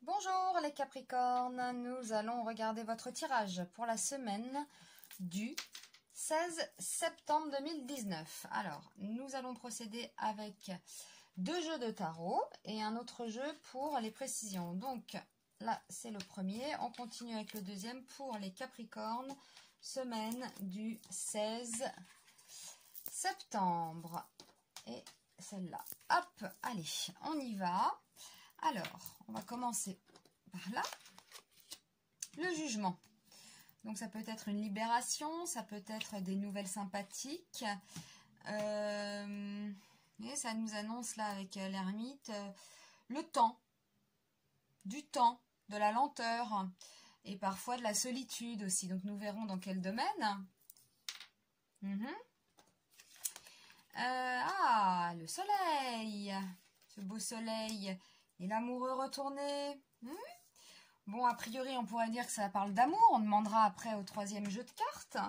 Bonjour les Capricornes, nous allons regarder votre tirage pour la semaine du 16 septembre 2019. Alors, nous allons procéder avec 2 jeux de tarot et un autre jeu pour les précisions. Donc là, c'est le premier. On continue avec le deuxième pour les Capricornes, semaine du 16 septembre. Et celle-là. Hop, allez, on y va. Alors, on va commencer par là. Le jugement. Donc, ça peut être une libération, ça peut être des nouvelles sympathiques. Et ça nous annonce là avec l'ermite le temps, du temps, de la lenteur et parfois de la solitude aussi. Donc, nous verrons dans quel domaine. Le soleil, ce beau soleil. Et l'amoureux retourné. Bon, a priori, on pourrait dire que ça parle d'amour. On demandera après au troisième jeu de cartes.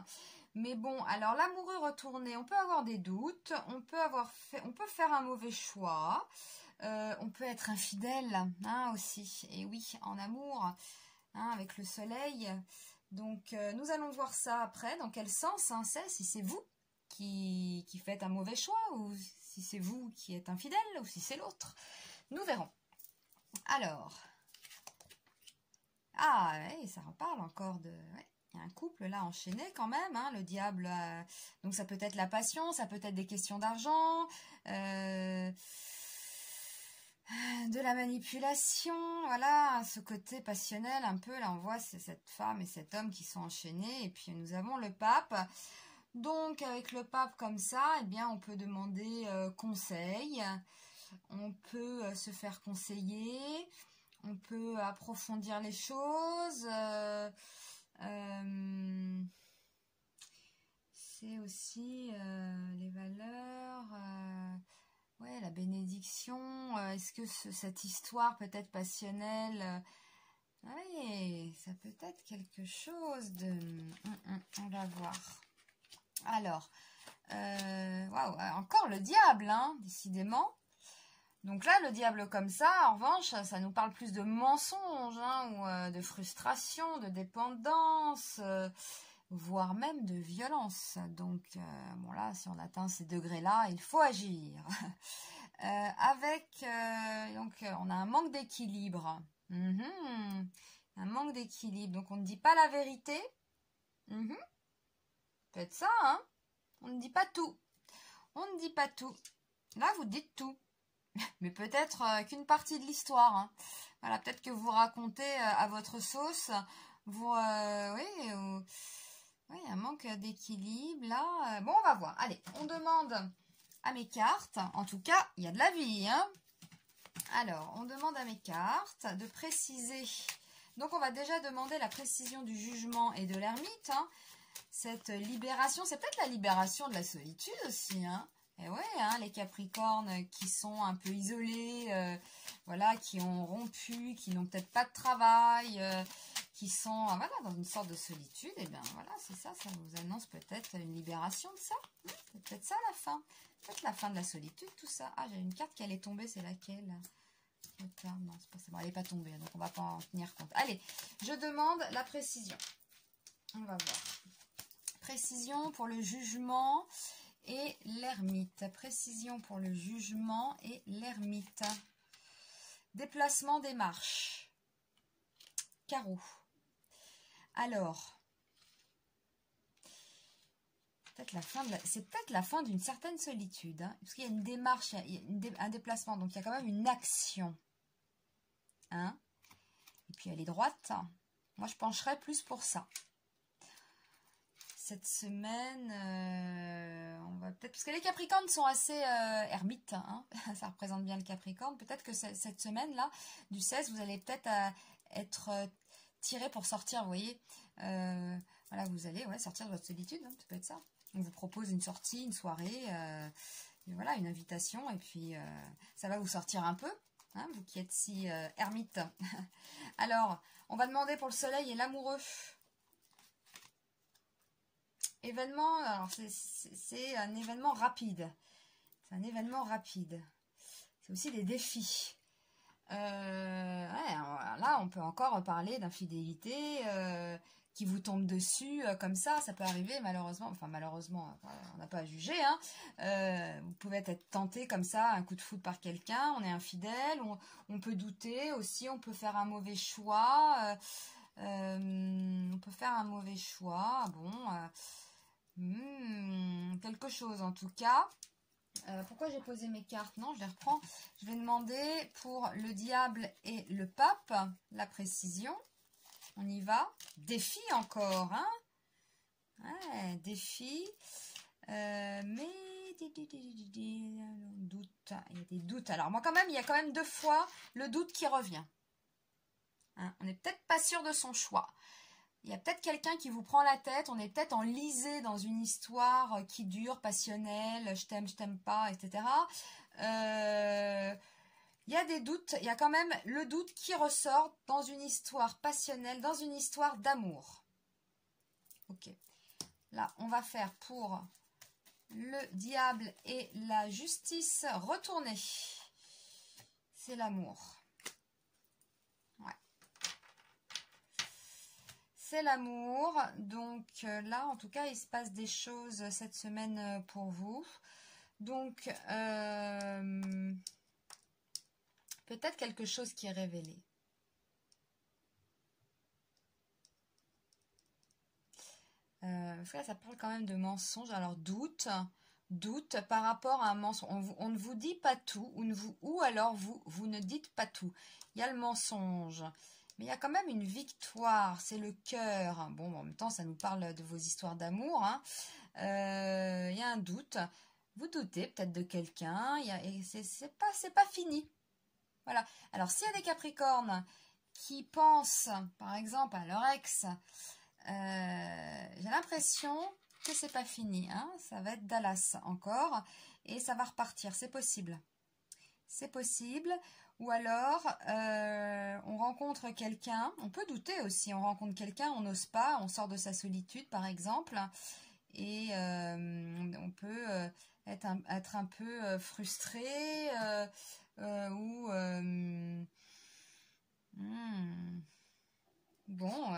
Mais bon, alors l'amoureux retourné, on peut avoir des doutes. On peut faire un mauvais choix. On peut être infidèle aussi. Et oui, en amour, avec le soleil. Donc, nous allons voir ça après. Dans quel sens c'est, si c'est vous qui faites un mauvais choix, ou si c'est vous qui êtes infidèle, ou si c'est l'autre. Nous verrons. Alors, ouais, ça reparle encore de... Ouais, il y a un couple là enchaîné quand même, le diable. Donc ça peut être la passion, ça peut être des questions d'argent, de la manipulation, voilà, ce côté passionnel un peu. Là, on voit cette femme et cet homme qui sont enchaînés. Et puis nous avons le pape. Donc avec le pape comme ça, eh bien, on peut demander conseil. On peut se faire conseiller, on peut approfondir les choses. C'est aussi les valeurs, ouais, la bénédiction. Est-ce que cette histoire peut-être passionnelle, oui, ça peut être quelque chose de... on va voir. Alors, waouh, encore le diable, décidément. Donc là, le diable comme ça, en revanche, ça nous parle plus de mensonges, ou de frustration, de dépendance, voire même de violence. Donc, bon là, si on atteint ces degrés-là, il faut agir. Donc, on a un manque d'équilibre. Un manque d'équilibre. Donc, on ne dit pas la vérité. Peut-être ça, On ne dit pas tout. On ne dit pas tout. Là, vous dites tout. Mais peut-être qu'une partie de l'histoire. Voilà, peut-être que vous racontez à votre sauce. Oui, un manque d'équilibre là. Bon, on va voir. Allez, on demande à mes cartes. En tout cas, il y a de la vie. Alors, on demande à mes cartes de préciser. Donc, on va déjà demander la précision du jugement et de l'ermite. Cette libération, c'est peut-être la libération de la solitude aussi. Et ouais, les Capricornes qui sont un peu isolés, voilà, qui ont rompu, qui n'ont peut-être pas de travail, qui sont voilà, dans une sorte de solitude, et bien voilà, c'est ça, ça vous annonce peut-être une libération de ça. C'est peut-être ça la fin. Peut-être la fin de la solitude, tout ça. Ah, j'ai une carte qui allait tomber, c'est laquelle? Non, c'est pas ça. Bon, elle n'est pas tombée, donc on va pas en tenir compte. Allez, je demande la précision. On va voir. Précision pour le jugement et l'ermite. Précision pour le jugement et l'ermite. Déplacement des marches. Carreau. Alors, c'est peut-être la fin d'une certaine solitude. Parce qu'il y a une démarche, il y a un déplacement. Donc, il y a quand même une action. Et puis, elle est droite. Moi, je pencherais plus pour ça. Cette semaine, on va peut-être... Parce que les Capricornes sont assez ermites, ça représente bien le Capricorne. Peut-être que cette semaine-là, du 16, vous allez peut-être être tiré pour sortir, vous voyez. Voilà, vous allez sortir de votre solitude, ça peut être ça. On vous propose une sortie, une soirée, voilà, une invitation, et puis ça va vous sortir un peu, vous qui êtes si ermite. Alors, on va demander pour le soleil et l'amoureux. Événement, alors c'est un événement rapide. C'est un événement rapide. C'est aussi des défis. Ouais, là, là, on peut encore parler d'infidélité qui vous tombe dessus comme ça peut arriver malheureusement, enfin malheureusement, on n'a pas à juger, hein. Vous pouvez être tenté comme ça, un coup de foudre par quelqu'un, on est infidèle, on peut douter aussi, on peut faire un mauvais choix, on peut faire un mauvais choix, quelque chose en tout cas. Pourquoi j'ai posé mes cartes? Non, je les reprends. Je vais demander pour le diable et le pape, la précision. On y va. Défi encore, hein? Ouais, défi. Mais doute. Il y a des doutes. Alors moi quand même, il y a quand même 2 fois le doute qui revient. Hein, on n'est peut-être pas sûr de son choix. Il y a peut-être quelqu'un qui vous prend la tête, on est peut-être enlisé dans une histoire qui dure, passionnelle, je t'aime pas, etc. Il y a des doutes, il y a quand même le doute qui ressort dans une histoire passionnelle, dans une histoire d'amour. Ok. Là, on va faire pour le diable et la justice retournée. C'est l'amour. C'est l'amour, donc là en tout cas il se passe des choses cette semaine pour vous, donc peut-être quelque chose qui est révélé. Parce que là ça parle quand même de mensonge, alors doute par rapport à un mensonge, on ne vous dit pas tout, ou alors vous ne dites pas tout, il y a le mensonge. Mais il y a quand même une victoire, c'est le cœur. Bon, en même temps, ça nous parle de vos histoires d'amour. Hein. Il y a un doute. Vous doutez peut-être de quelqu'un. C'est pas fini. Voilà. Alors, s'il y a des Capricornes qui pensent, par exemple, à leur ex, j'ai l'impression que c'est pas fini. Hein. Ça va être Dallas encore. Et ça va repartir. C'est possible. C'est possible. Ou alors, on rencontre quelqu'un, on peut douter aussi, on rencontre quelqu'un, on n'ose pas, on sort de sa solitude par exemple, et on peut être un peu frustré, ou... Bon,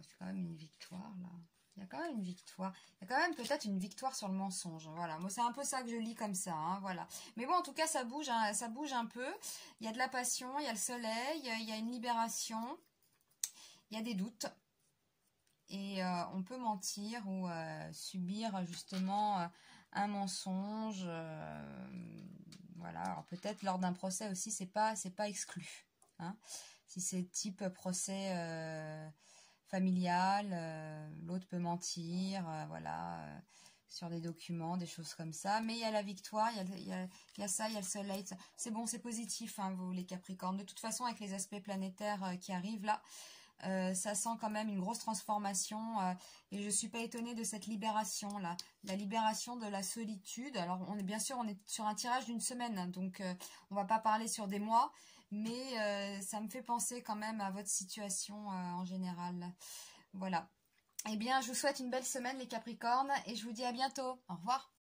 c'est quand même une victoire là. Il y a quand même une victoire. Il y a quand même peut-être une victoire sur le mensonge. Voilà, moi c'est un peu ça que je lis comme ça. Hein, voilà. Mais bon, en tout cas, ça bouge un peu. Il y a de la passion, il y a le soleil, il y a une libération, il y a des doutes. Et on peut mentir ou subir justement un mensonge. Voilà, alors peut-être lors d'un procès aussi, c'est pas exclu. Hein. Si c'est type procès familial, l'autre peut mentir, voilà, sur des documents, des choses comme ça. Mais il y a la victoire, il y a ça, il y a le soleil. C'est bon, c'est positif, hein, vous les Capricornes. De toute façon, avec les aspects planétaires qui arrivent là, ça sent quand même une grosse transformation et je suis pas étonnée de cette libération là, la libération de la solitude. Alors bien sûr on est sur un tirage d'une semaine, hein, donc on va pas parler sur des mois, mais ça me fait penser quand même à votre situation en général. Voilà. Eh bien, je vous souhaite une belle semaine les Capricornes et je vous dis à bientôt. Au revoir.